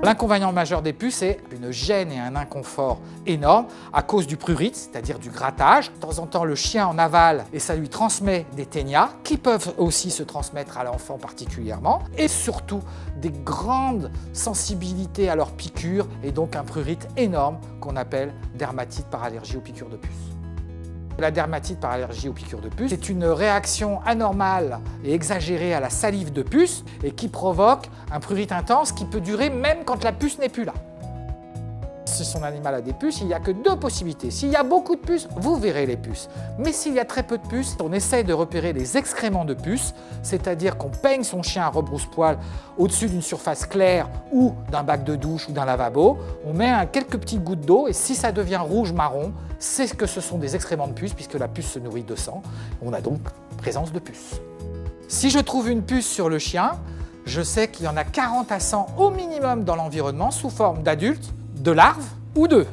L'inconvénient majeur des puces, c'est une gêne et un inconfort énorme à cause du prurite, c'est-à-dire du grattage. De temps en temps, le chien en avale et ça lui transmet des ténias qui peuvent aussi se transmettre à l'enfant particulièrement. Et surtout, des grandes sensibilités à leurs piqûres et donc un prurite énorme qu'on appelle dermatite par allergie aux piqûres de puces. La dermatite par allergie aux piqûres de puce, c'est une réaction anormale et exagérée à la salive de puce et qui provoque un prurite intense qui peut durer même quand la puce n'est plus là. Si son animal a des puces, il n'y a que deux possibilités. S'il y a beaucoup de puces, vous verrez les puces. Mais s'il y a très peu de puces, on essaye de repérer les excréments de puces, c'est-à-dire qu'on peigne son chien à rebrousse-poil au-dessus d'une surface claire ou d'un bac de douche ou d'un lavabo. On met quelques petites gouttes d'eau et si ça devient rouge-marron, c'est que ce sont des excréments de puces puisque la puce se nourrit de sang. On a donc présence de puces. Si je trouve une puce sur le chien, je sais qu'il y en a 40 à 100 au minimum dans l'environnement sous forme d'adultes, de larves ou d'œufs.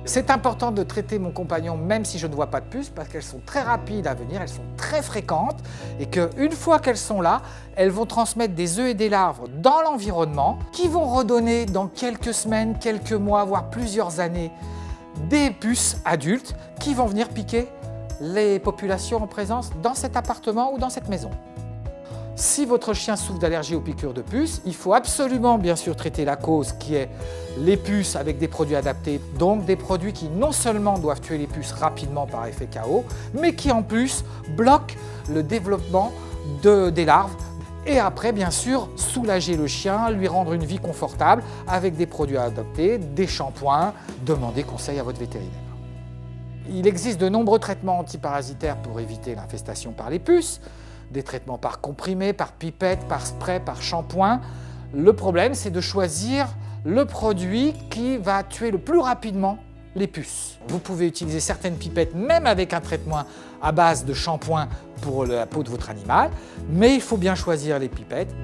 C'est important de traiter mon compagnon même si je ne vois pas de puces parce qu'elles sont très rapides à venir, elles sont très fréquentes et qu'une fois qu'elles sont là, elles vont transmettre des œufs et des larves dans l'environnement qui vont redonner dans quelques semaines, quelques mois, voire plusieurs années des puces adultes qui vont venir piquer les populations en présence dans cet appartement ou dans cette maison. Si votre chien souffre d'allergie aux piqûres de puces, il faut absolument bien sûr traiter la cause qui est les puces avec des produits adaptés, donc des produits qui non seulement doivent tuer les puces rapidement par effet KO, mais qui en plus bloquent le développement des larves. Et après, bien sûr, soulager le chien, lui rendre une vie confortable avec des produits adaptés, des shampoings, demandez conseil à votre vétérinaire. Il existe de nombreux traitements antiparasitaires pour éviter l'infestation par les puces. Des traitements par comprimé, par pipette, par spray, par shampoing. Le problème, c'est de choisir le produit qui va tuer le plus rapidement les puces. Vous pouvez utiliser certaines pipettes, même avec un traitement à base de shampoing pour la peau de votre animal, mais il faut bien choisir les pipettes.